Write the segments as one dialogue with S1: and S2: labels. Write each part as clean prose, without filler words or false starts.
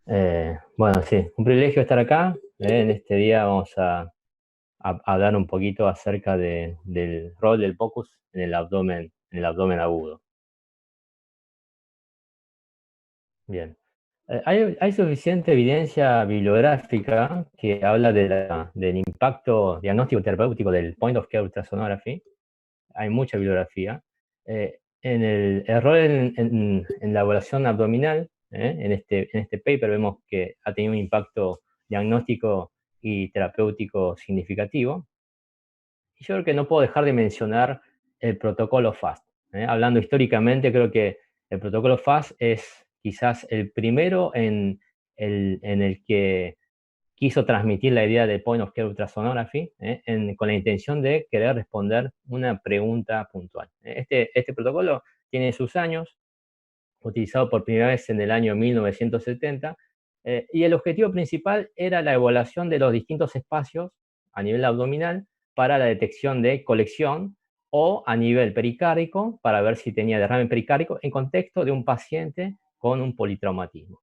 S1: Bueno, sí, un privilegio estar acá. En este día vamos a hablar un poquito acerca del rol del POCUS en el abdomen agudo. Bien. Hay suficiente evidencia bibliográfica que habla del impacto diagnóstico terapéutico del Point of Care Ultrasonography. Hay mucha bibliografía. En el rol en la evaluación abdominal, en este paper vemos que ha tenido un impacto diagnóstico y terapéutico significativo. Y yo creo que no puedo dejar de mencionar el protocolo FAST. Hablando históricamente, creo que el protocolo FAST es quizás el primero en el que quiso transmitir la idea de Point of Care Ultrasonography, con la intención de querer responder una pregunta puntual. Este protocolo tiene sus años, utilizado por primera vez en el año 1970, y el objetivo principal era la evaluación de los distintos espacios a nivel abdominal para la detección de colección o a nivel pericárdico para ver si tenía derrame pericárdico en contexto de un paciente con un politraumatismo.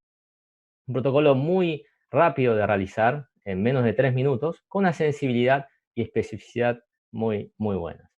S1: Un protocolo muy rápido de realizar, en menos de 3 minutos, con una sensibilidad y especificidad muy buenas.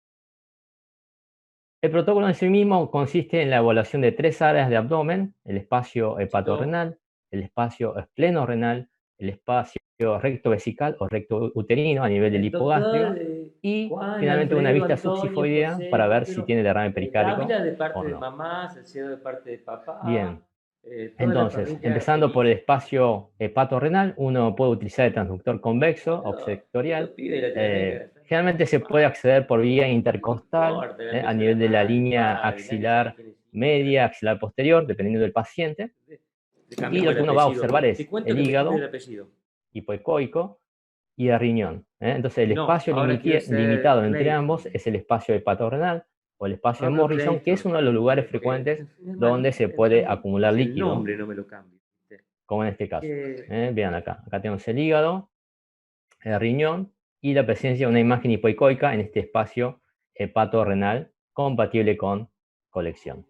S1: El protocolo en sí mismo consiste en la evaluación de 3 áreas de abdomen: el espacio hepatorrenal, el espacio esplenorenal, el espacio rectovesical o recto uterino a nivel del
S2: El doctor
S1: hipogastrio, y
S2: Juan,
S1: finalmente una
S2: Alfredo,
S1: vista
S2: Antonio,
S1: subsifoidea
S2: José,
S1: para
S2: Juan
S1: ver si
S2: Pedro,
S1: tiene derrame pericárdico
S2: Dávila de parte
S1: o
S2: de
S1: no.
S2: mamá, Salcedo de parte de papá,
S1: Bien,
S2: toda la
S1: entonces,
S2: familia
S1: empezando por
S2: feliz.
S1: el espacio hepatorrenal, uno puede utilizar el transductor convexo o
S2: Estos
S1: sectorial.
S2: pibes de Latinoamérica,
S1: Generalmente se puede acceder por vía
S2: no
S1: intercostal,
S2: importa, ya
S1: a
S2: empezó la
S1: nivel de la
S2: madre, el
S1: línea
S2: padre, nadie sabe
S1: axilar
S2: quién es hijo.
S1: media, axilar posterior, dependiendo del paciente.
S2: Le
S1: Y
S2: cambiamos
S1: lo
S2: el
S1: que uno va a
S2: apellido.
S1: observar
S2: Te
S1: es
S2: cuento
S1: el
S2: que me cambié el
S1: hígado
S2: apellido.
S1: hipoecoico y el riñón. Entonces, el
S2: No,
S1: espacio
S2: ahora quiero ser
S1: limitado entre ambos
S2: Clayton.
S1: es el espacio hepatorrenal o el espacio de
S2: Pablo
S1: Morrison, que es
S2: Clayton.
S1: uno de los lugares
S2: Porque
S1: frecuentes
S2: es más,
S1: donde se puede
S2: también
S1: acumular
S2: es el
S1: líquido,
S2: nombre, no me lo cambio. ¿Viste?
S1: como en este caso.
S2: Que
S1: Vean acá tenemos el hígado, el riñón y la presencia de una imagen hipoicoica en este espacio hepatorrenal compatible con colección.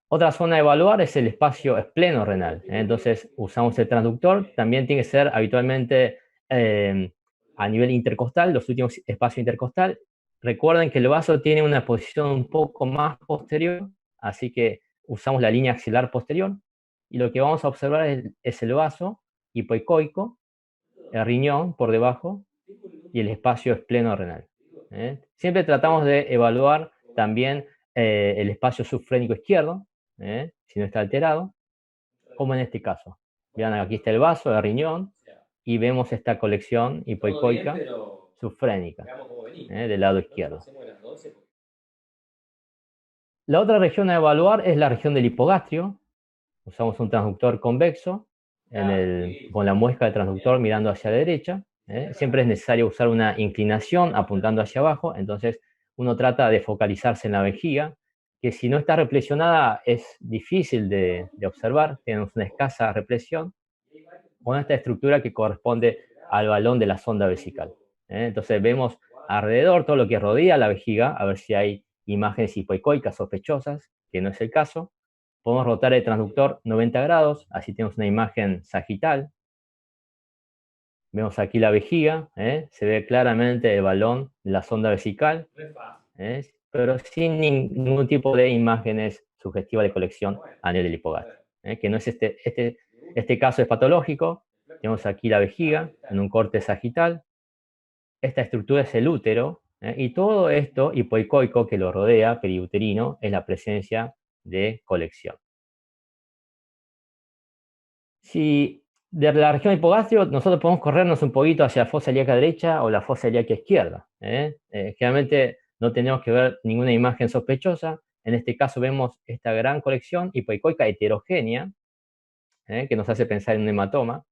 S1: Otra zona a evaluar es el espacio espleno-renal. Entonces usamos el transductor, también tiene que ser habitualmente eh, a nivel intercostal, los últimos espacios intercostal. Recuerden que el vaso tiene una posición un poco más posterior, así que usamos la línea axilar posterior, y lo que vamos a observar es el vaso hipoicoico, el riñón por debajo y el espacio espleno-renal. Siempre tratamos de evaluar también el espacio subfrénico izquierdo, si no está alterado, como en este caso. Vean, aquí está el vaso, el riñón, y vemos esta colección hipoicoica subfrénica, del lado izquierdo. La otra región a evaluar es la región del hipogastrio. Usamos un transductor convexo con la muesca del transductor mirando hacia la derecha. Siempre es necesario usar una inclinación apuntando hacia abajo, entonces uno trata de focalizarse en la vejiga, que si no está represionada es difícil de observar, tenemos una escasa represión, con esta estructura que corresponde al balón de la sonda vesical. Entonces vemos alrededor todo lo que rodea la vejiga, a ver si hay imágenes hipoicoicas sospechosas, que no es el caso. Podemos rotar el transductor 90 grados, así tenemos una imagen sagital. Vemos aquí la vejiga, se ve claramente el balón de la sonda vesical, pero sin ningún tipo de imágenes sugestivas de colección a nivel del hipogastrio. Que no es este caso es patológico. Tenemos aquí la vejiga en un corte sagital. Esta estructura es el útero, y todo esto hipoicoico que lo rodea, periuterino, es la presencia de colección. Si de la región hipogastrio nosotros podemos corrernos un poquito hacia la fosa ilíaca derecha o la fosa ilíaca izquierda. Generalmente no tenemos que ver ninguna imagen sospechosa. En este caso vemos esta gran colección hipoicoica heterogénea, que nos hace pensar en un hematoma,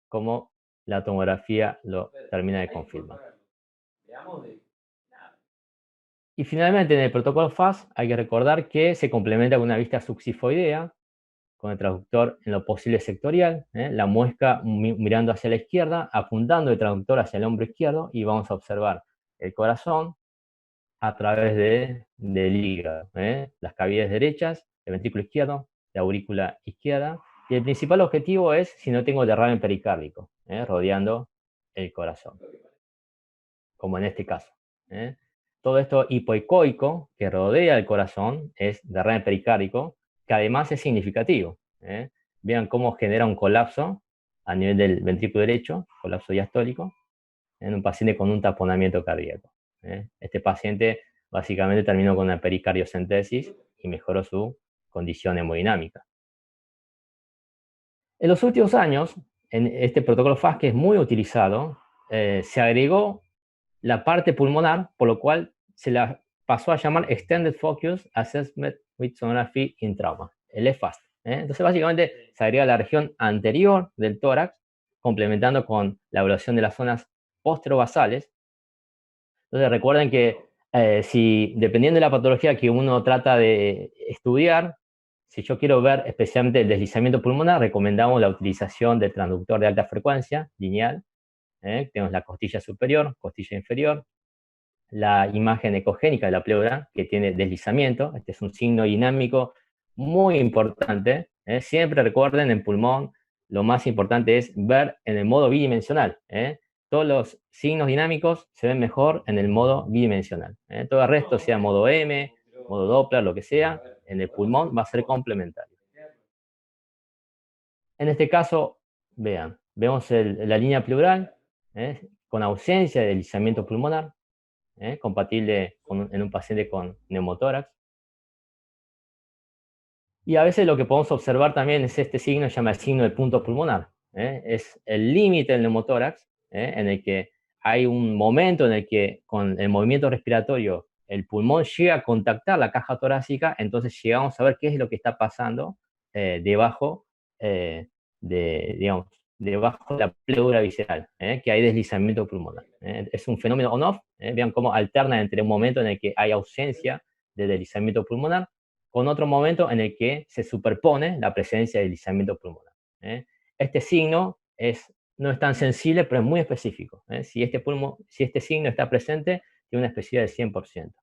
S1: como la tomografía lo termina de confirmar. Y finalmente en el protocolo FAS hay que recordar que se complementa con una vista subsifoidea, con el traductor en lo posible sectorial, la muesca mirando hacia la izquierda, apuntando el traductor hacia el hombro izquierdo, y vamos a observar el corazón a través del hígado, las cavidades derechas, el ventrículo izquierdo, la aurícula izquierda Y el principal objetivo es si no tengo derrame pericárdico, rodeando el corazón, como en este caso. ¿eh? Todo esto hipoecoico que rodea el corazón es derrame pericárdico, que además es significativo. Vean cómo genera un colapso a nivel del ventrículo derecho, colapso diastólico, en un paciente con un taponamiento cardíaco. Este paciente básicamente terminó con una pericardiocentesis y mejoró su condición hemodinámica. En los últimos años, en este protocolo FAST, que es muy utilizado, se agregó la parte pulmonar, por lo cual se la pasó a llamar Extended Focus Assessment with Sonography in Trauma, el EFAST. Entonces, básicamente, se agrega la región anterior del tórax, complementando con la evaluación de las zonas posterobasales. Entonces, recuerden que si, dependiendo de la patología que uno trata de estudiar, si yo quiero ver especialmente el deslizamiento pulmonar, recomendamos la utilización del transductor de alta frecuencia lineal. Tenemos la costilla superior, costilla inferior, la imagen ecogénica de la pleura, que tiene deslizamiento. Este es un signo dinámico muy importante. Siempre recuerden, en pulmón, lo más importante es ver en el modo bidimensional. Todos los signos dinámicos se ven mejor en el modo bidimensional. Todo el resto, sea modo M, modo Doppler, lo que sea, en el pulmón va a ser complementario. En este caso, vean, vemos la línea pleural, con ausencia de deslizamiento pulmonar, compatible en un paciente con neumotórax. Y a veces lo que podemos observar también es este signo, se llama el signo del punto pulmonar. Es el límite del neumotórax, en el que hay un momento en el que con el movimiento respiratorio el pulmón llega a contactar la caja torácica, entonces llegamos a ver qué es lo que está pasando debajo digamos, debajo de la pleura visceral, que hay deslizamiento pulmonar. Es un fenómeno on-off. Vean cómo alterna entre un momento en el que hay ausencia de deslizamiento pulmonar con otro momento en el que se superpone la presencia de deslizamiento pulmonar. Este signo no es tan sensible, pero es muy específico. Si este signo está presente, tiene una especificidad del 100%.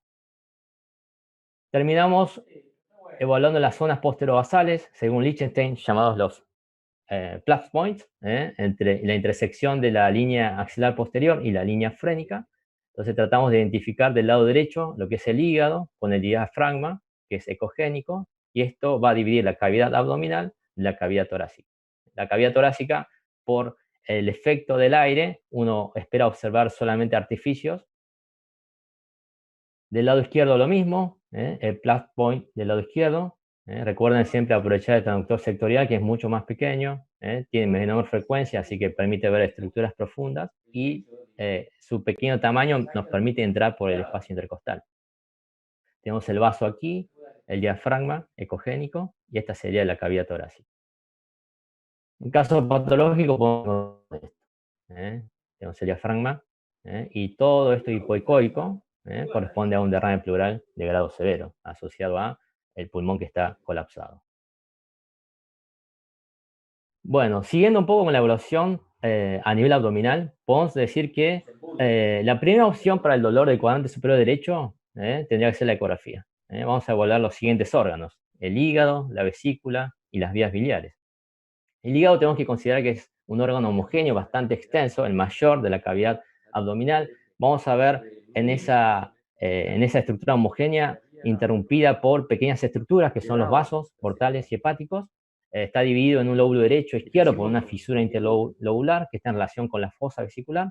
S1: Terminamos evaluando las zonas posterobasales, según Lichtenstein, llamados los Platz points, entre la intersección de la línea axilar posterior y la línea frénica. Entonces tratamos de identificar del lado derecho lo que es el hígado con el diafragma, que es ecogénico, y esto va a dividir la cavidad abdominal de la cavidad torácica. La cavidad torácica, por el efecto del aire, uno espera observar solamente artificios. Del lado izquierdo lo mismo, el Platz point del lado izquierdo. Recuerden siempre aprovechar el transductor sectorial, que es mucho más pequeño, tiene menor frecuencia, así que permite ver estructuras profundas, y su pequeño tamaño nos permite entrar por el espacio intercostal. Tenemos el vaso aquí, el diafragma ecogénico, y esta sería la cavidad torácica. En caso patológico, ponemos esto. Tenemos el diafragma, y todo esto hipoecoico corresponde a un derrame pleural de grado severo, asociado a el pulmón que está colapsado. Bueno, siguiendo un poco con la evaluación a nivel abdominal, podemos decir que la primera opción para el dolor del cuadrante superior derecho tendría que ser la ecografía. Vamos a evaluar los siguientes órganos: el hígado, la vesícula y las vías biliares. El hígado tenemos que considerar que es un órgano homogéneo bastante extenso, el mayor de la cavidad abdominal. Vamos a ver en esa estructura homogénea interrumpida por pequeñas estructuras que son los vasos portales y hepáticos. Está dividido en un lóbulo derecho e izquierdo por una fisura interlobular que está en relación con la fosa vesicular,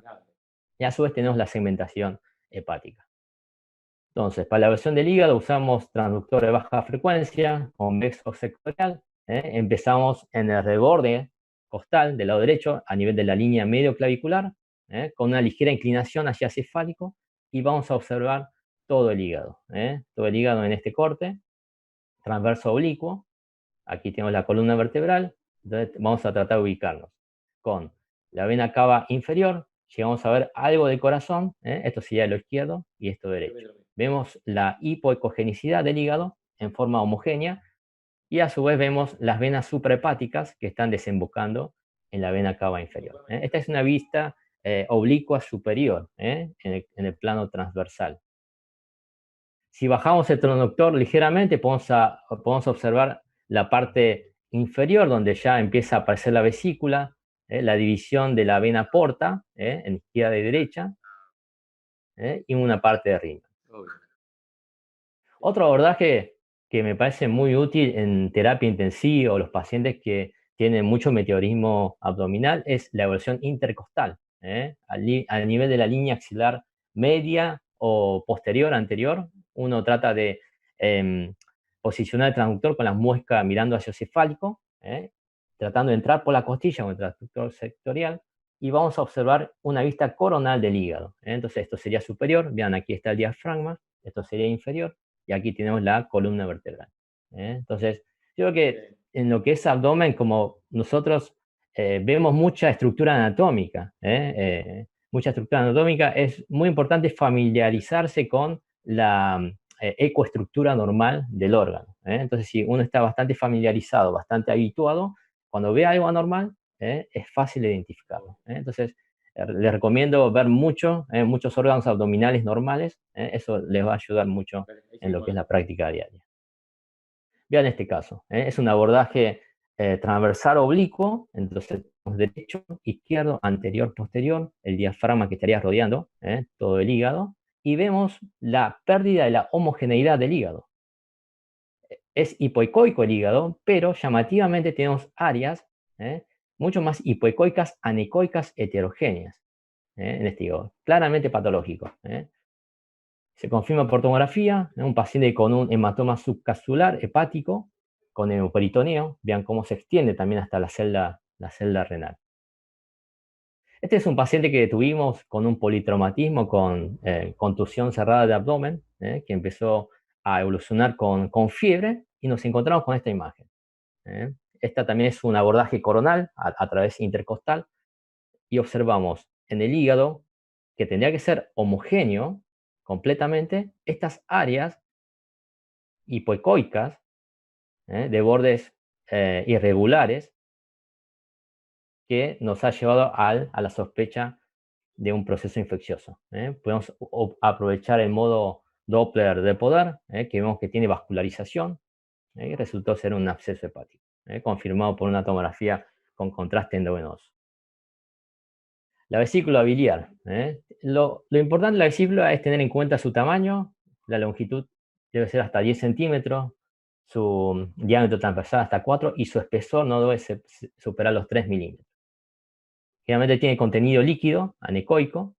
S1: y a su vez tenemos la segmentación hepática. Entonces, para la evaluación del hígado usamos transductor de baja frecuencia, convexo sectorial. Empezamos en el reborde costal del lado derecho, a nivel de la línea medio clavicular, con una ligera inclinación hacia cefálico, y vamos a observar todo el hígado. Todo el hígado en este corte, transverso oblicuo. Aquí tenemos la columna vertebral. Entonces vamos a tratar de ubicarnos con la vena cava inferior. Llegamos a ver algo del corazón, esto sería lo izquierdo y esto derecho. Vemos la hipoecogenicidad del hígado en forma homogénea, y a su vez vemos las venas suprahepáticas que están desembocando en la vena cava inferior. Esta es una vista oblicua superior en el plano transversal. Si bajamos el transductor ligeramente, podemos observar la parte inferior, donde ya empieza a aparecer la vesícula, la división de la vena porta, en izquierda y derecha, y una parte de rímel.
S2: Obvio.
S1: Otro abordaje que me parece muy útil en terapia intensiva o los pacientes que tienen mucho meteorismo abdominal es la evaluación intercostal, al nivel de la línea axilar media o posterior, anterior. Uno trata de posicionar el transductor con la muesca mirando hacia el cefálico, tratando de entrar por la costilla con el transductor sectorial, y vamos a observar una vista coronal del hígado. Entonces esto sería superior, vean aquí está el diafragma, esto sería inferior, y aquí tenemos la columna vertebral. Entonces, yo creo que en lo que es abdomen, como nosotros vemos mucha estructura anatómica, es muy importante familiarizarse con la ecoestructura normal del órgano. Entonces, si uno está bastante familiarizado, bastante habituado, cuando ve algo anormal, es fácil de identificarlo. Entonces, les recomiendo ver muchos órganos abdominales normales, eso les va a ayudar mucho en lo que es la práctica diaria. Vean este caso, es un abordaje transversal oblicuo, entonces derecho, izquierdo, anterior, posterior, el diafragma que estaría rodeando todo el hígado, y vemos la pérdida de la homogeneidad del hígado. Es hipoecoico el hígado, pero llamativamente tenemos áreas mucho más hipoecoicas, anecoicas, heterogéneas en este hígado, claramente patológico. Se confirma por tomografía, un paciente con un hematoma subcapsular hepático, con hemoperitoneo, vean cómo se extiende también hasta la celda renal. Este es un paciente que tuvimos con un politraumatismo, con contusión cerrada de abdomen, que empezó a evolucionar con fiebre, y nos encontramos con esta imagen. Esta también es un abordaje coronal a través intercostal, y observamos en el hígado, que tendría que ser homogéneo completamente, estas áreas hipoecoicas, de bordes irregulares, que nos ha llevado a la sospecha de un proceso infeccioso. Podemos aprovechar el modo Doppler de poder, que vemos que tiene vascularización, y resultó ser un absceso hepático, confirmado por una tomografía con contraste endovenoso. La vesícula biliar. Lo importante de la vesícula es tener en cuenta su tamaño. La longitud debe ser hasta 10 centímetros, su diámetro transversal hasta 4, y su espesor no debe superar los 3 milímetros. Generalmente tiene contenido líquido, anecoico.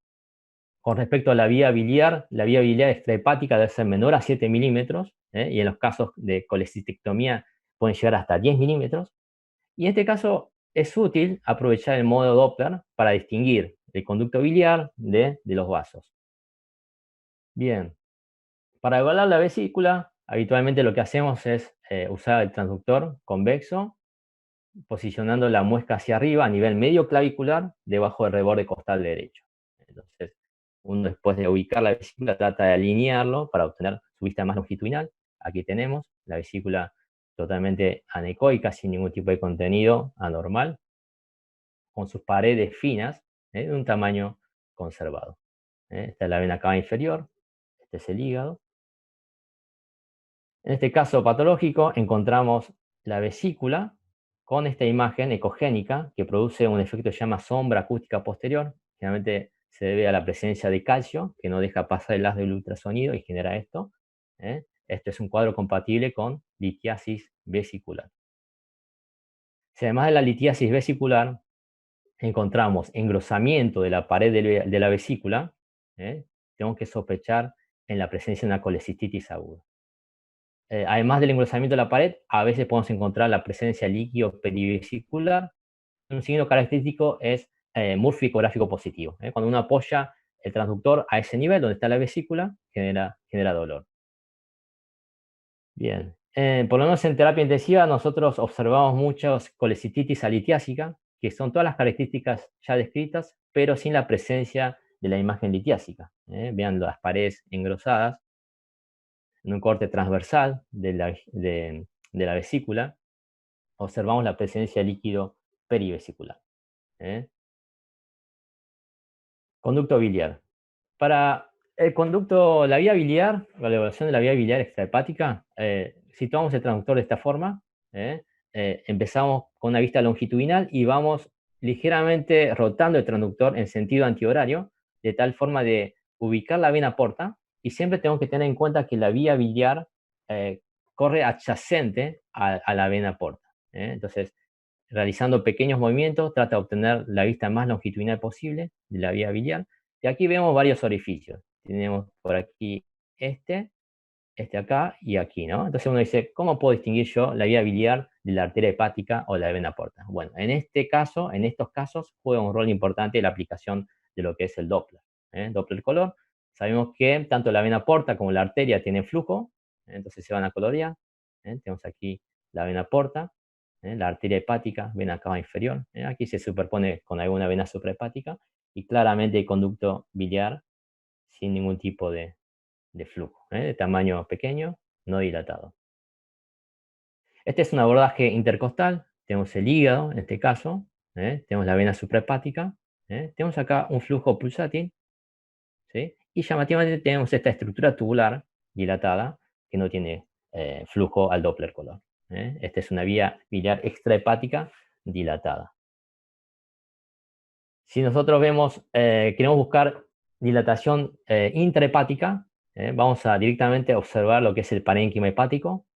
S1: Con respecto a la vía biliar extrahepática debe ser menor a 7 milímetros, y en los casos de colecistectomía pueden llegar hasta 10 milímetros. Y en este caso es útil aprovechar el modo Doppler para distinguir el conducto biliar de los vasos. Bien, para evaluar la vesícula, habitualmente lo que hacemos es usar el transductor convexo, posicionando la muesca hacia arriba a nivel medio clavicular, debajo del reborde costal derecho. Entonces, uno, después de ubicar la vesícula, trata de alinearlo para obtener su vista más longitudinal. Aquí tenemos la vesícula totalmente anecoica, sin ningún tipo de contenido anormal, con sus paredes finas, de un tamaño conservado. Esta es la vena cava inferior, este es el hígado. En este caso patológico encontramos la vesícula con esta imagen ecogénica que produce un efecto que se llama sombra acústica posterior. Generalmente se debe a la presencia de calcio, que no deja pasar el haz del ultrasonido y genera esto. Este es un cuadro compatible con litiasis vesicular. Si además de la litiasis vesicular encontramos engrosamiento de la pared de la vesícula, tenemos que sospechar en la presencia de una colecistitis aguda. Además del engrosamiento de la pared, a veces podemos encontrar la presencia líquido perivesicular. Un signo característico es Murphy ecográfico positivo. Cuando uno apoya el transductor a ese nivel donde está la vesícula, genera dolor. Bien, por lo menos en terapia intensiva nosotros observamos muchas colecistitis alitiásica, que son todas las características ya descritas, pero sin la presencia de la imagen litiásica. Vean las paredes engrosadas, en un corte transversal de la vesícula, observamos la presencia de líquido perivesicular. Conducto biliar. Para la vía biliar, la evaluación de la vía biliar extrahepática, situamos el transductor de esta forma. empezamos con una vista longitudinal y vamos ligeramente rotando el transductor en sentido antihorario, de tal forma de ubicar la vena porta, y siempre tenemos que tener en cuenta que la vía biliar corre adyacente a la vena porta. Entonces, realizando pequeños movimientos, trata de obtener la vista más longitudinal posible de la vía biliar. Y aquí vemos varios orificios. Tenemos por aquí este acá y aquí, ¿no? Entonces uno dice, ¿cómo puedo distinguir yo la vía biliar de la arteria hepática o la vena porta? Bueno, en este caso, en estos casos, juega un rol importante la aplicación de lo que es el Doppler. Doppler color. Sabemos que tanto la vena porta como la arteria tienen flujo, entonces se van a colorear. Tenemos aquí la vena porta, la arteria hepática, vena cava inferior. Aquí se superpone con alguna vena suprahepática y claramente el conducto biliar sin ningún tipo de flujo, de tamaño pequeño, no dilatado. Este es un abordaje intercostal, tenemos el hígado en este caso, tenemos la vena suprahepática, tenemos acá un flujo pulsátil, ¿sí? Y llamativamente tenemos esta estructura tubular dilatada que no tiene flujo al Doppler color. Esta es una vía biliar extrahepática dilatada. Si nosotros queremos buscar dilatación intrahepática, vamos a directamente observar lo que es el parénquima hepático,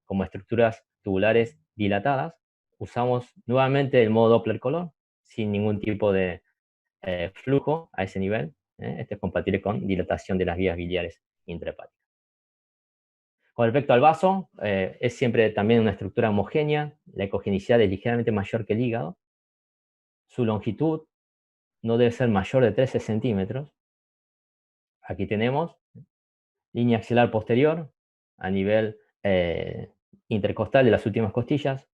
S1: como estructuras tubulares dilatadas. Usamos nuevamente el modo Doppler color, sin ningún tipo de flujo a ese nivel. Este es compatible con dilatación de las vías biliares intrahepáticas. Con respecto al vaso, es siempre también una estructura homogénea, la ecogenicidad es ligeramente mayor que el hígado, su longitud no debe ser mayor de 13 centímetros. Aquí tenemos línea axilar posterior a nivel intercostal de las últimas costillas.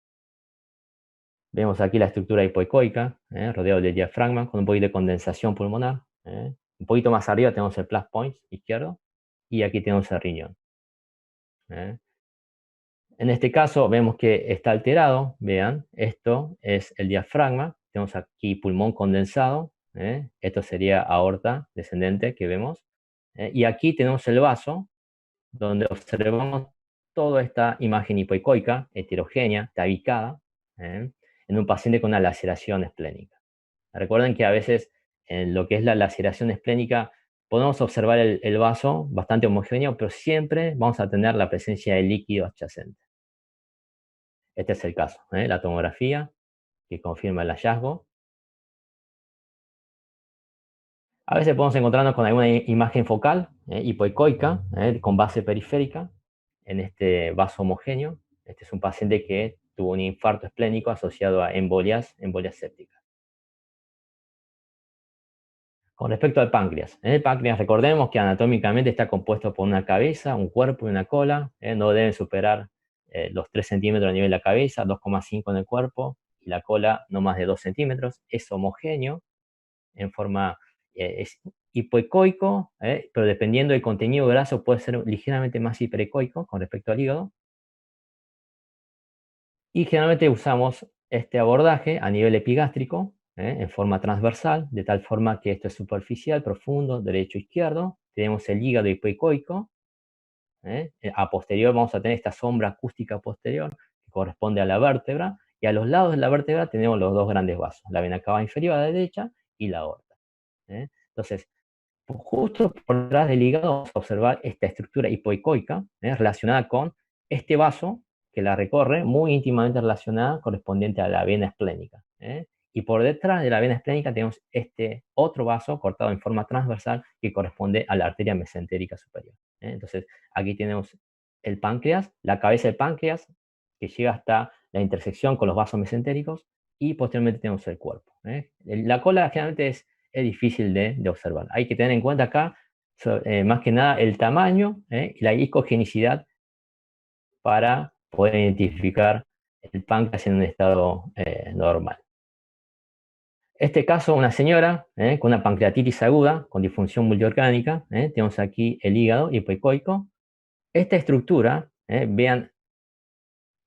S1: Vemos aquí la estructura hipoecoica, rodeado del diafragma, con un poquito de condensación pulmonar. Un poquito más arriba tenemos el plus point izquierdo, y aquí tenemos el riñón. En este caso vemos que está alterado, vean, esto es el diafragma, tenemos aquí pulmón condensado, esto sería aorta descendente que vemos, y aquí tenemos el vaso, donde observamos toda esta imagen hipoecoica, heterogénea, tabicada, en un paciente con una laceración esplénica. Recuerden que a veces en lo que es la laceración esplénica podemos observar el vaso bastante homogéneo, pero siempre vamos a tener la presencia de líquido adyacente. Este es el caso, la tomografía que confirma el hallazgo. A veces podemos encontrarnos con alguna imagen focal hipoecoica con base periférica en este vaso homogéneo. Este es un paciente que tuvo un infarto esplénico asociado a embolias sépticas. Con respecto al páncreas, el páncreas recordemos que anatómicamente está compuesto por una cabeza, un cuerpo y una cola. No deben superar los 3 centímetros a nivel de la cabeza, 2,5 en el cuerpo, y la cola no más de 2 centímetros. Es homogéneo en forma, es hipoecoico, pero dependiendo del contenido graso puede ser ligeramente más hiperecoico con respecto al hígado. Y generalmente usamos este abordaje a nivel epigástrico, en forma transversal, de tal forma que esto es superficial, profundo, derecho, izquierdo. Tenemos el hígado hipoecoico. A posterior vamos a tener esta sombra acústica posterior, que corresponde a la vértebra, y a los lados de la vértebra tenemos los dos grandes vasos, la vena cava inferior a la derecha y la aorta. Entonces, justo por detrás del hígado vamos a observar esta estructura hipoecoica relacionada con este vaso que la recorre, muy íntimamente relacionada, correspondiente a la vena esplénica. Y por detrás de la vena esplénica tenemos este otro vaso cortado en forma transversal que corresponde a la arteria mesentérica superior. Entonces, aquí tenemos el páncreas, la cabeza del páncreas, que llega hasta la intersección con los vasos mesentéricos, y posteriormente tenemos el cuerpo. La cola generalmente es difícil de observar. Hay que tener en cuenta acá, más que nada, el tamaño y la icogenicidad para poder identificar el páncreas en un estado normal. Este caso, una señora con una pancreatitis aguda, con disfunción multiorgánica, tenemos aquí el hígado hipoecoico. Esta estructura, vean,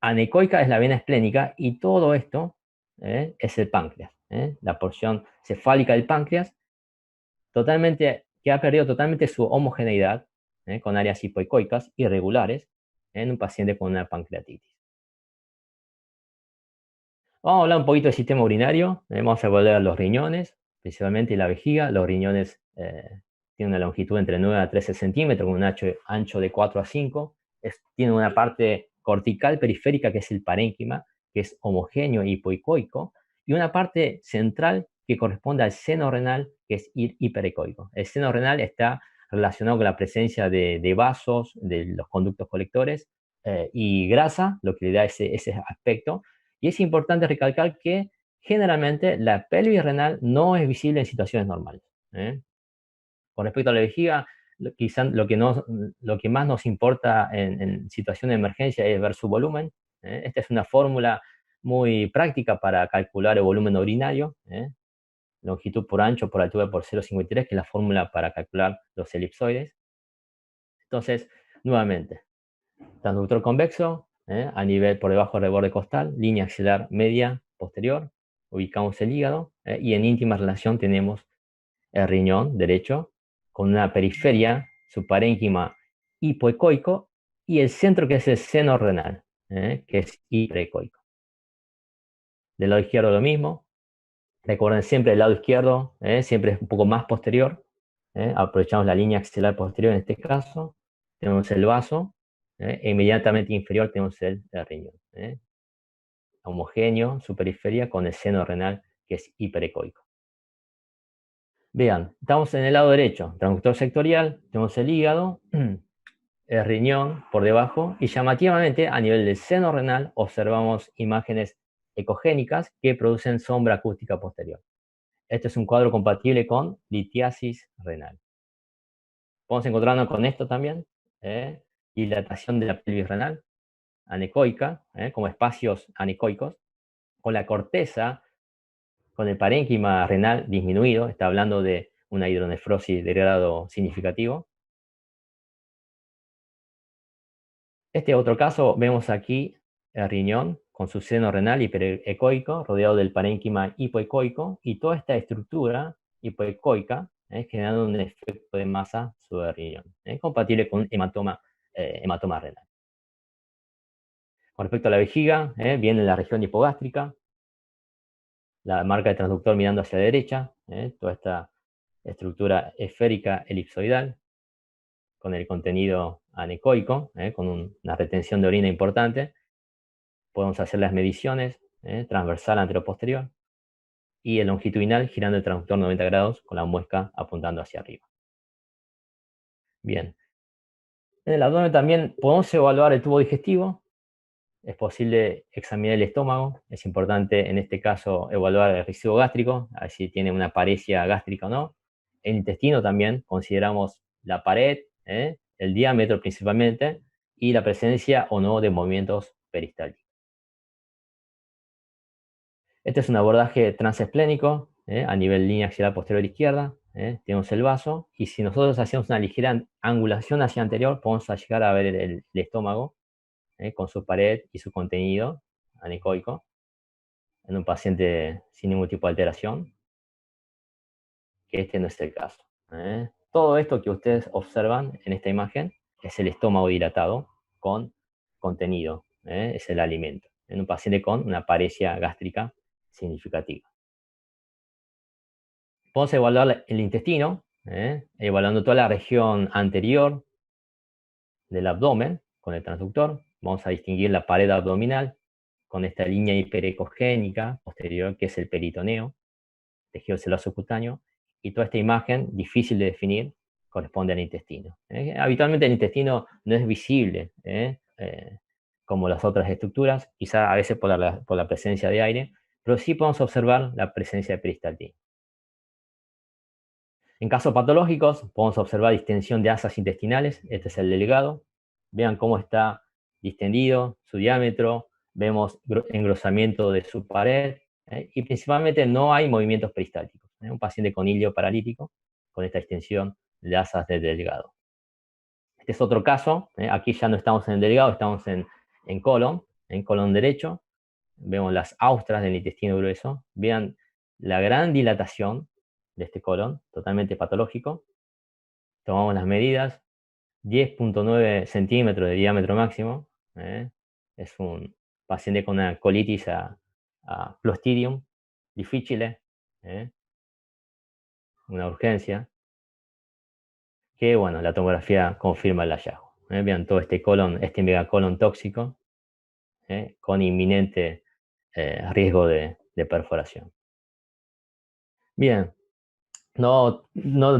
S1: anecoica es la vena esplénica, y todo esto es el páncreas, la porción cefálica del páncreas, que ha perdido totalmente su homogeneidad, con áreas hipoecoicas irregulares en un paciente con una pancreatitis. Vamos a hablar un poquito del sistema urinario. Vamos a evaluar los riñones, principalmente la vejiga. Los riñones tienen una longitud entre 9 a 13 centímetros, con un ancho de 4 a 5. Tienen una parte cortical periférica, que es el parénquima, que es homogéneo y hipoicoico, y una parte central que corresponde al seno renal, que es hiperecoico. El seno renal está relacionado con la presencia de vasos, de los conductos colectores, y grasa, lo que le da ese aspecto. Y es importante recalcar que generalmente la pelvis renal no es visible en situaciones normales. Con respecto a la vejiga, quizás lo que más nos importa en situaciones de emergencia es ver su volumen. Esta es una fórmula muy práctica para calcular el volumen urinario. Longitud por ancho por altura por 0,53, que es la fórmula para calcular los elipsoides. Entonces, nuevamente, transductor convexo, a nivel por debajo del borde costal, línea axilar media posterior, ubicamos el hígado, y en íntima relación tenemos el riñón derecho, con una periferia subparénquima hipoecoico, y el centro, que es el seno renal, que es hiperecoico. Del lado izquierdo lo mismo. Recuerden siempre el lado izquierdo, siempre es un poco más posterior. Aprovechamos la línea axilar posterior en este caso. Tenemos el vaso, e inmediatamente inferior tenemos el riñón. Homogéneo, su periferia, con el seno renal, que es hiperecoico. Vean, estamos en el lado derecho, transductor sectorial, tenemos el hígado, el riñón por debajo, y llamativamente a nivel del seno renal observamos imágenes ecogénicas que producen sombra acústica posterior. Este es un cuadro compatible con litiasis renal. Podemos encontrarnos con esto también, dilatación de la pelvis renal, anecoica, como espacios anecoicos, con la corteza, con el parénquima renal disminuido. Está hablando de una hidronefrosis de grado significativo. Este otro caso, vemos aquí el riñón con su seno renal hiperecoico, rodeado del parénquima hipoecoico, y toda esta estructura hipoecoica, generando un efecto de masa sobre el riñón, compatible con hematoma renal. Con respecto a la vejiga, viene la región hipogástrica, la marca de transductor mirando hacia la derecha, toda esta estructura esférica elipsoidal, con el contenido anecoico, con una retención de orina importante. Podemos hacer las mediciones, transversal anteroposterior, y el longitudinal girando el transductor 90 grados con la muesca apuntando hacia arriba. Bien. En el abdomen también podemos evaluar el tubo digestivo. Es posible examinar el estómago. Es importante en este caso evaluar el residuo gástrico, a ver si tiene una paresia gástrica o no. El intestino también consideramos la pared, el diámetro principalmente, y la presencia o no de movimientos peristálticos. Este es un abordaje transesplénico, a nivel línea axial posterior izquierda. Tenemos el vaso, y si nosotros hacemos una ligera angulación hacia anterior, podemos llegar a ver el estómago, con su pared y su contenido anecoico, en un paciente sin ningún tipo de alteración, que este no es el caso. Todo esto que ustedes observan en esta imagen es el estómago dilatado con contenido, es el alimento, en un paciente con una paresia gástrica significativa. Podemos evaluar el intestino, evaluando toda la región anterior del abdomen con el transductor. Vamos a distinguir la pared abdominal con esta línea hiperecogénica posterior, que es el peritoneo, tejido celoso cutáneo, y toda esta imagen, difícil de definir, corresponde al intestino. Habitualmente el intestino no es visible, como las otras estructuras, quizá a veces por la presencia de aire, pero sí podemos observar la presencia de peristaltina. En casos patológicos, podemos observar distensión de asas intestinales. Este es el delgado. Vean cómo está distendido, su diámetro. Vemos engrosamiento de su pared, y principalmente no hay movimientos peristálticos. Un paciente con ilio paralítico, con esta distensión de asas del delgado. Este es otro caso. Aquí ya no estamos en el delgado, estamos en colon derecho. Vemos las austras del intestino grueso. Vean la gran dilatación de este colon, totalmente patológico. Tomamos las medidas, 10,9 centímetros de diámetro máximo. Es un paciente con una colitis a Clostridium difficile, una urgencia, que bueno, la tomografía confirma el hallazgo. Vean todo este colon, este megacolon tóxico, con inminente riesgo de perforación. Bien, no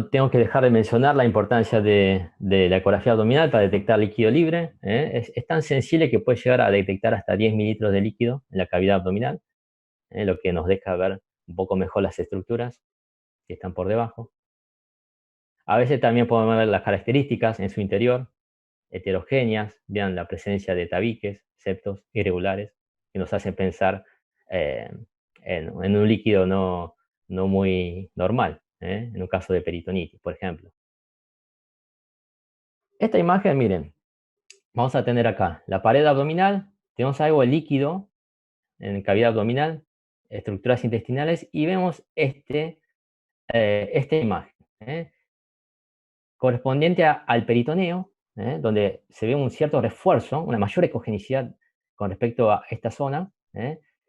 S1: tengo que dejar de mencionar la importancia de la ecografía abdominal para detectar líquido libre. Es tan sensible que puede llegar a detectar hasta 10 mililitros de líquido en la cavidad abdominal, lo que nos deja ver un poco mejor las estructuras que están por debajo. A veces también podemos ver las características en su interior, heterogéneas, vean la presencia de tabiques, septos irregulares, que nos hacen pensar eh, en un líquido no muy normal, en un caso de peritonitis, por ejemplo. Esta imagen, miren, vamos a tener acá la pared abdominal, tenemos algo de líquido en cavidad abdominal, estructuras intestinales, y vemos esta imagen, correspondiente al peritoneo, donde se ve un cierto refuerzo, una mayor ecogenicidad con respecto a esta zona,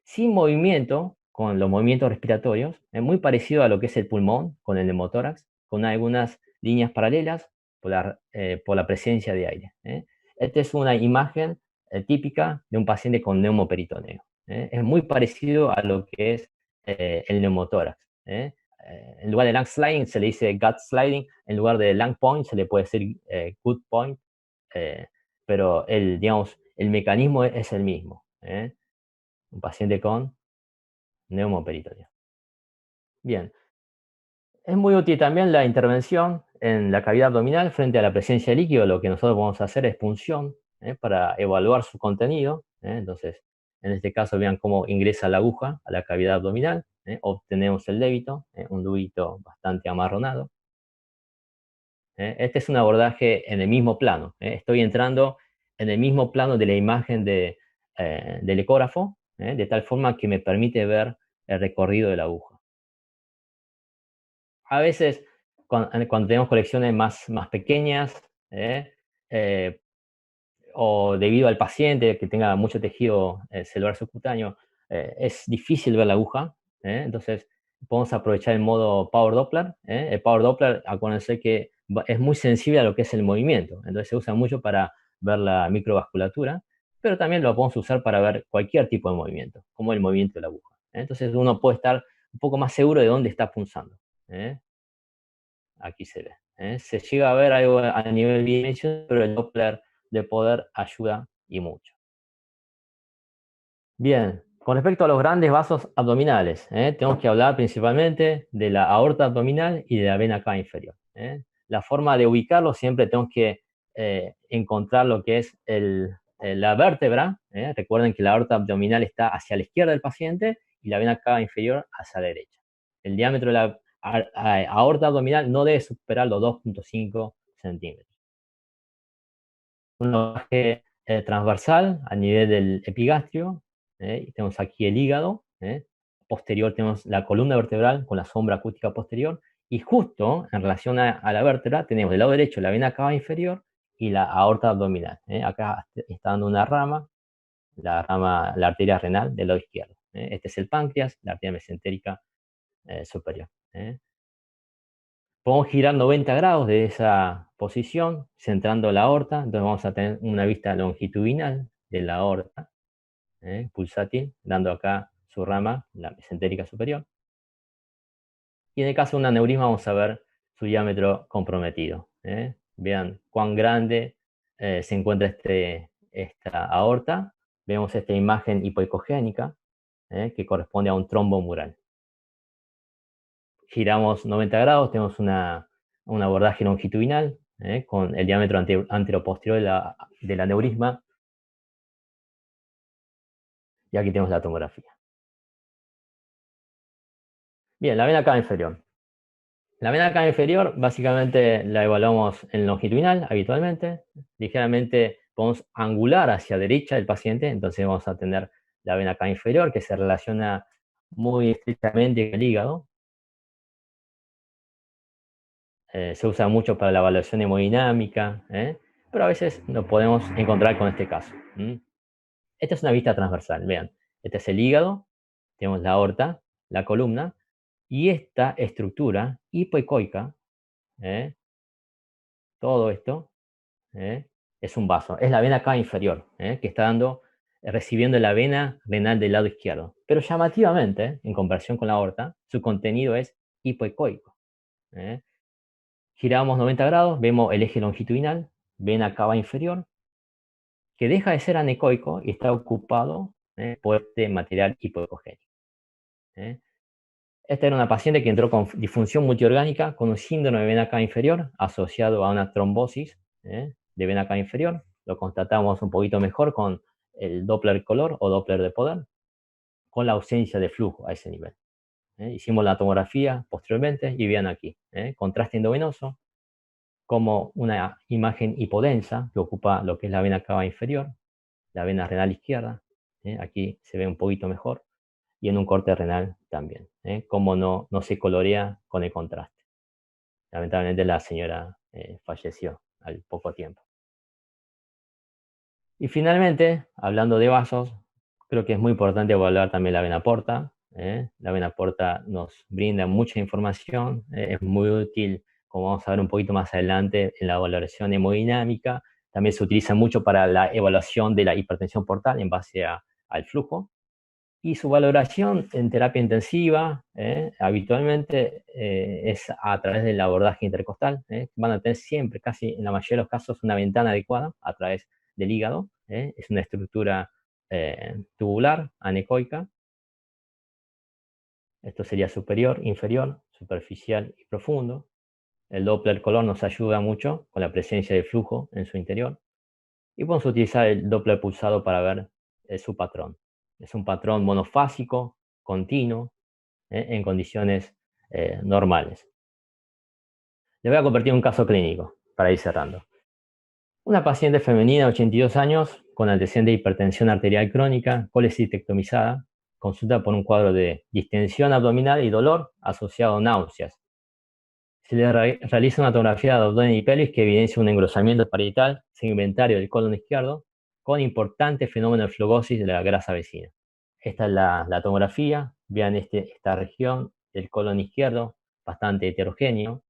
S1: sin movimiento, con los movimientos respiratorios, muy parecido a lo que es el pulmón, con el neumotórax, con algunas líneas paralelas por la presencia de aire. Esta es una imagen típica de un paciente con neumoperitoneo. Es muy parecido a lo que es el neumotórax. En lugar de lung sliding se le dice gut sliding, en lugar de lung point se le puede decir gut point, pero digamos, el mecanismo es el mismo. Un paciente con neumoperitoneo. Bien, es muy útil también la intervención en la cavidad abdominal frente a la presencia de líquido. Lo que nosotros vamos a hacer es punción para evaluar su contenido. Entonces, en este caso, vean cómo ingresa la aguja a la cavidad abdominal. Obtenemos el débito, un tubito bastante amarronado. Este es un abordaje en el mismo plano. Estoy entrando en el mismo plano de la imagen del ecógrafo, de tal forma que me permite ver el recorrido de la aguja. A veces, cuando tenemos colecciones más pequeñas, o debido al paciente que tenga mucho tejido celular subcutáneo, es difícil ver la aguja. Entonces, podemos aprovechar el modo Power Doppler. El Power Doppler, acuérdense que es muy sensible a lo que es el movimiento. Entonces, se usa mucho para ver la microvasculatura, pero también lo podemos usar para ver cualquier tipo de movimiento, como el movimiento de la aguja. Entonces, uno puede estar un poco más seguro de dónde está punzando. Aquí se ve. Se llega a ver algo a nivel bidimensional, pero el Doppler de poder ayuda y mucho. Bien, con respecto a los grandes vasos abdominales, tenemos que hablar principalmente de la aorta abdominal y de la vena cava inferior. La forma de ubicarlo siempre tenemos que encontrar lo que es la vértebra. Recuerden que la aorta abdominal está hacia la izquierda del paciente y la vena cava inferior hacia la derecha. El diámetro de la aorta abdominal no debe superar los 2,5 centímetros. Un lavaje transversal a nivel del epigastrio, y tenemos aquí el hígado, posterior tenemos la columna vertebral con la sombra acústica posterior, y justo en relación a la vértebra tenemos del lado derecho la vena cava inferior y la aorta abdominal. Acá está dando una rama, la arteria renal del lado izquierdo. Este es el páncreas, la arteria mesentérica superior. Podemos girar 90 grados de esa posición, centrando la aorta. Entonces vamos a tener una vista longitudinal de la aorta, pulsátil, dando acá su rama, la mesentérica superior. Y en el caso de un aneurisma vamos a ver su diámetro comprometido. Vean cuán grande se encuentra esta aorta. Vemos esta imagen hipoecogénica que corresponde a un trombo mural. Giramos 90 grados, tenemos un abordaje longitudinal con el diámetro anteroposterior del aneurisma. Y aquí tenemos la tomografía. Bien, la vena cava inferior. La vena cava inferior básicamente la evaluamos en longitudinal habitualmente. Ligeramente podemos angular hacia derecha del paciente, entonces vamos a tener la vena cava inferior que se relaciona muy estrechamente con el hígado. Se usa mucho para la evaluación hemodinámica, pero a veces nos podemos encontrar con este caso. Esta es una vista transversal, vean. Este es el hígado, tenemos la aorta, la columna, y esta estructura hipoecoica, todo esto, es un vaso, es la vena cava inferior, que está recibiendo la vena renal del lado izquierdo. Pero llamativamente, en comparación con la aorta, su contenido es hipoecoico. Giramos 90 grados, vemos el eje longitudinal, vena cava inferior, que deja de ser anecoico y está ocupado por este material hipoecogénico. Esta era una paciente que entró con disfunción multiorgánica con un síndrome de vena cava inferior asociado a una trombosis de vena cava inferior. Lo constatamos un poquito mejor con el Doppler color o Doppler de poder, con la ausencia de flujo a ese nivel. Hicimos la tomografía posteriormente y vean aquí, contraste endovenoso, como una imagen hipodensa que ocupa lo que es la vena cava inferior, la vena renal izquierda, aquí se ve un poquito mejor, y en un corte renal también, como no se colorea con el contraste. Lamentablemente la señora falleció al poco tiempo. Y finalmente, hablando de vasos, creo que es muy importante evaluar también la vena porta. La vena porta nos brinda mucha información, es muy útil, como vamos a ver un poquito más adelante, en la valoración hemodinámica. También se utiliza mucho para la evaluación de la hipertensión portal en base al flujo. Y su valoración en terapia intensiva habitualmente es a través del abordaje intercostal. Van a tener siempre, casi en la mayoría de los casos, una ventana adecuada a través del hígado. Es una estructura tubular, anecoica. Esto sería superior, inferior, superficial y profundo. El Doppler color nos ayuda mucho con la presencia de flujo en su interior. Y podemos utilizar el Doppler pulsado para ver su patrón. Es un patrón monofásico, continuo, en condiciones normales. Les voy a compartir un caso clínico para ir cerrando. Una paciente femenina de 82 años con antecedente de hipertensión arterial crónica, colecistectomizada, consulta por un cuadro de distensión abdominal y dolor asociado a náuseas. Se le realiza una tomografía de abdomen y pelvis que evidencia un engrosamiento parietal segmentario del colon izquierdo con importante fenómeno de flugosis de la grasa vecina. Esta es la tomografía. Vean esta región del colon izquierdo, bastante heterogéneo.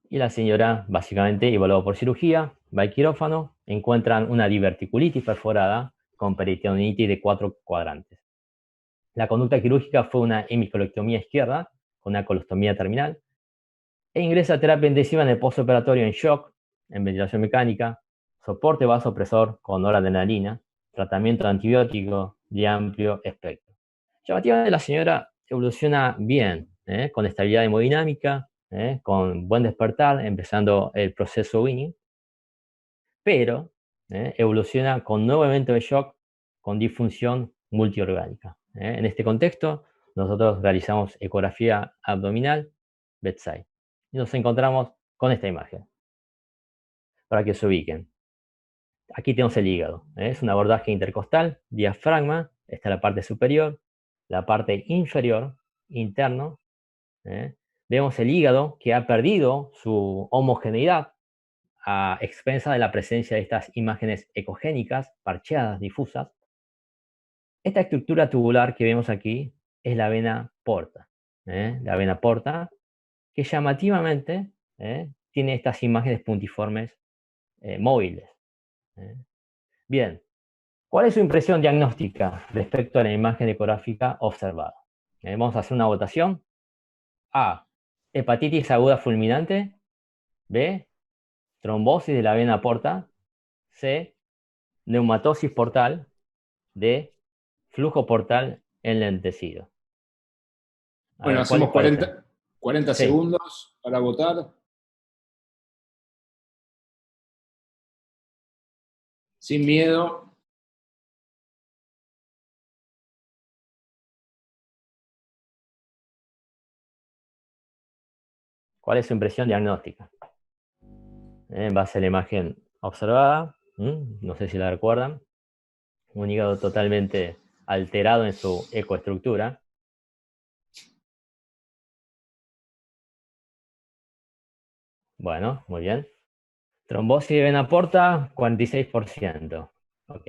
S1: Y la señora, básicamente, evaluada por cirugía, va al quirófano, encuentran una diverticulitis perforada con peritonitis de 4 cuadrantes. La conducta quirúrgica fue una hemicolectomía izquierda con una colostomía terminal e ingresa a terapia intensiva en el postoperatorio en shock, en ventilación mecánica, soporte vasopresor con noradrenalina, tratamiento antibiótico de amplio espectro. Llamativamente la señora evoluciona bien, con estabilidad hemodinámica, con buen despertar, empezando el proceso Winning, pero evoluciona con nuevo evento de shock con disfunción multiorgánica. En este contexto, nosotros realizamos ecografía abdominal bedside y nos encontramos con esta imagen, para que se ubiquen. Aquí tenemos el hígado, es un abordaje intercostal, diafragma, está la parte superior, la parte inferior, interno. Vemos el hígado que ha perdido su homogeneidad a expensa de la presencia de estas imágenes ecogénicas, parcheadas, difusas. Esta estructura tubular que vemos aquí es la vena porta. La vena porta, que llamativamente tiene estas imágenes puntiformes móviles. Bien, ¿cuál es su impresión diagnóstica respecto a la imagen ecográfica observada? Vamos a hacer una votación. A, hepatitis aguda fulminante. B, trombosis de la vena porta. C, neumatosis portal. D, flujo portal enlentecido. A
S3: Bueno,
S1: ver, ¿cuál les
S3: hacemos
S1: parece?
S3: 40
S1: Sí.
S3: segundos para votar. Sin miedo.
S1: ¿Cuál es su impresión diagnóstica? En base a la imagen observada, no sé si la recuerdan, un hígado totalmente alterado en su ecoestructura. Bueno, muy bien. Trombosis de vena porta, 46%. Ok.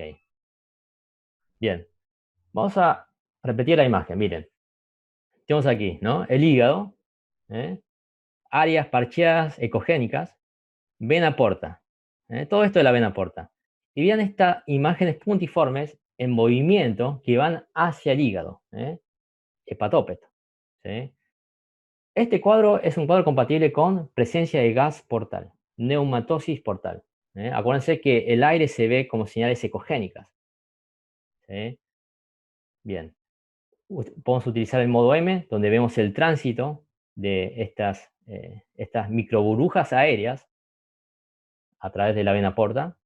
S1: Bien. Vamos a repetir la imagen, miren. Tenemos aquí, ¿no? El hígado, ¿eh? Áreas parcheadas ecogénicas, vena porta. Todo esto de la vena porta. Y vean estas imágenes puntiformes en movimiento que van hacia el hígado, hepatópeto. ¿Sí? Este cuadro es un cuadro compatible con presencia de gas portal, neumatosis portal. Acuérdense que el aire se ve como señales ecogénicas. ¿Sí? Bien. Podemos utilizar el modo M, donde vemos el tránsito de estas microburbujas aéreas a través de la vena porta.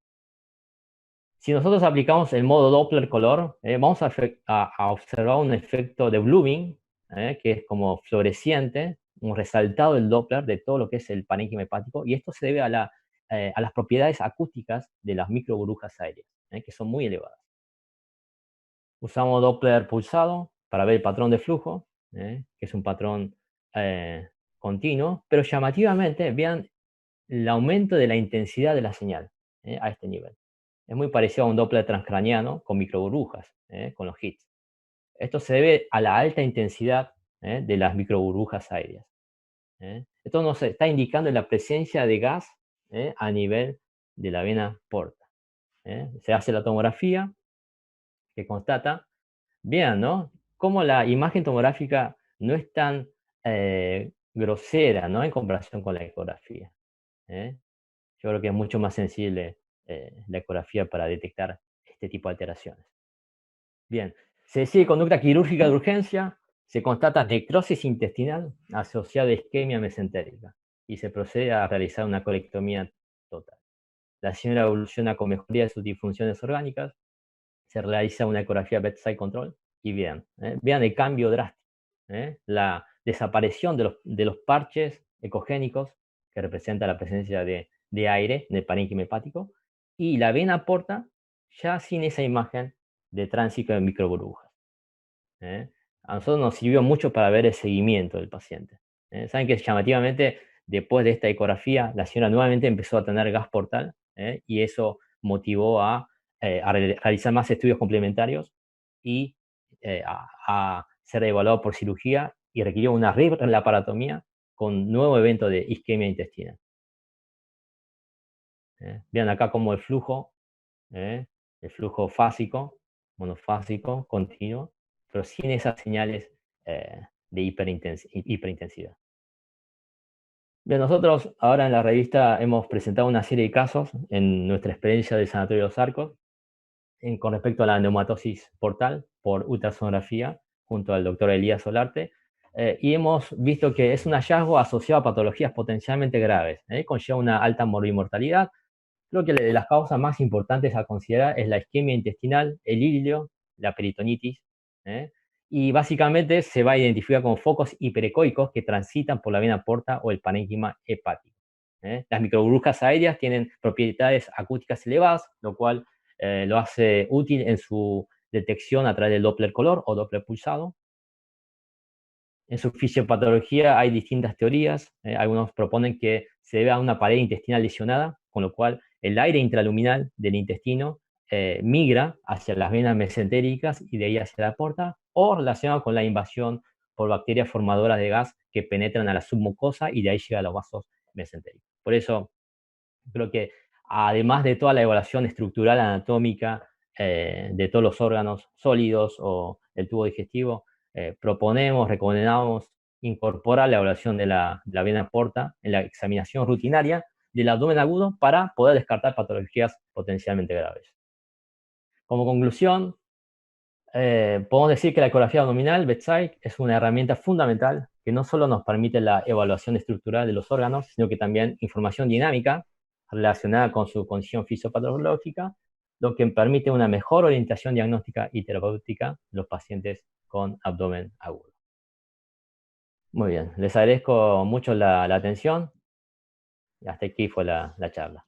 S1: Si nosotros aplicamos el modo Doppler color, vamos a observar un efecto de blooming, que es como floreciente, un resaltado del Doppler de todo lo que es el parénquima hepático, y esto se debe a las propiedades acústicas de las microburbujas aéreas, que son muy elevadas. Usamos Doppler pulsado para ver el patrón de flujo, que es un patrón continuo, pero llamativamente vean el aumento de la intensidad de la señal a este nivel. Es muy parecido a un Doppler transcraniano con microburbujas, con los hits. Esto se debe a la alta intensidad de las microburbujas aéreas. Esto nos está indicando la presencia de gas a nivel de la vena porta. Se hace la tomografía que constata, vean, ¿no? Cómo la imagen tomográfica no es tan grosera, ¿no? En comparación con la ecografía. Yo creo que es mucho más sensible la ecografía para detectar este tipo de alteraciones. Bien, se decide conducta quirúrgica de urgencia, se constata necrosis intestinal asociada a isquemia mesentérica y se procede a realizar una colectomía total. La señora evoluciona con mejoría de sus disfunciones orgánicas, se realiza una ecografía bedside control y vean el cambio drástico, la desaparición de los parches ecogénicos que representa la presencia de aire en el parénquima hepático y la vena porta ya sin esa imagen de tránsito de microburbujas. A nosotros nos sirvió mucho para ver el seguimiento del paciente. Saben que llamativamente, después de esta ecografía, la señora nuevamente empezó a tener gas portal y eso motivó a realizar más estudios complementarios y a ser evaluado por cirugía y requirió una laparotomía con nuevo evento de isquemia intestinal. Vean acá como el flujo fásico, monofásico, continuo, pero sin esas señales de hiperintensidad. Bien, nosotros ahora en la revista hemos presentado una serie de casos en nuestra experiencia del Sanatorio de los Arcos con respecto a la neumatosis portal por ultrasonografía junto al doctor Elías Solarte, y hemos visto que es un hallazgo asociado a patologías potencialmente graves, conlleva una alta morbimortalidad. Creo que de las causas más importantes a considerar es la isquemia intestinal, el ilio, la peritonitis, y básicamente se va a identificar como focos hiperecoicos que transitan por la vena porta o el parénquima hepático. Las microburbujas aéreas tienen propiedades acústicas elevadas, lo cual lo hace útil en su detección a través del Doppler color o Doppler pulsado. En su fisiopatología hay distintas teorías. Algunos proponen que se debe a una pared intestinal lesionada, con lo cual el aire intraluminal del intestino migra hacia las venas mesentéricas y de ahí hacia la porta, o relacionado con la invasión por bacterias formadoras de gas que penetran a la submucosa y de ahí llega a los vasos mesentéricos. Por eso creo que además de toda la evaluación estructural anatómica de todos los órganos sólidos o el tubo digestivo, recomendamos incorporar la evaluación de la vena porta en la examinación rutinaria del abdomen agudo para poder descartar patologías potencialmente graves. Como conclusión, podemos decir que la ecografía abdominal bedside es una herramienta fundamental que no solo nos permite la evaluación estructural de los órganos, sino que también información dinámica relacionada con su condición fisiopatológica, lo que permite una mejor orientación diagnóstica y terapéutica de los pacientes con abdomen agudo. Muy bien, les agradezco mucho la atención y hasta aquí fue la charla.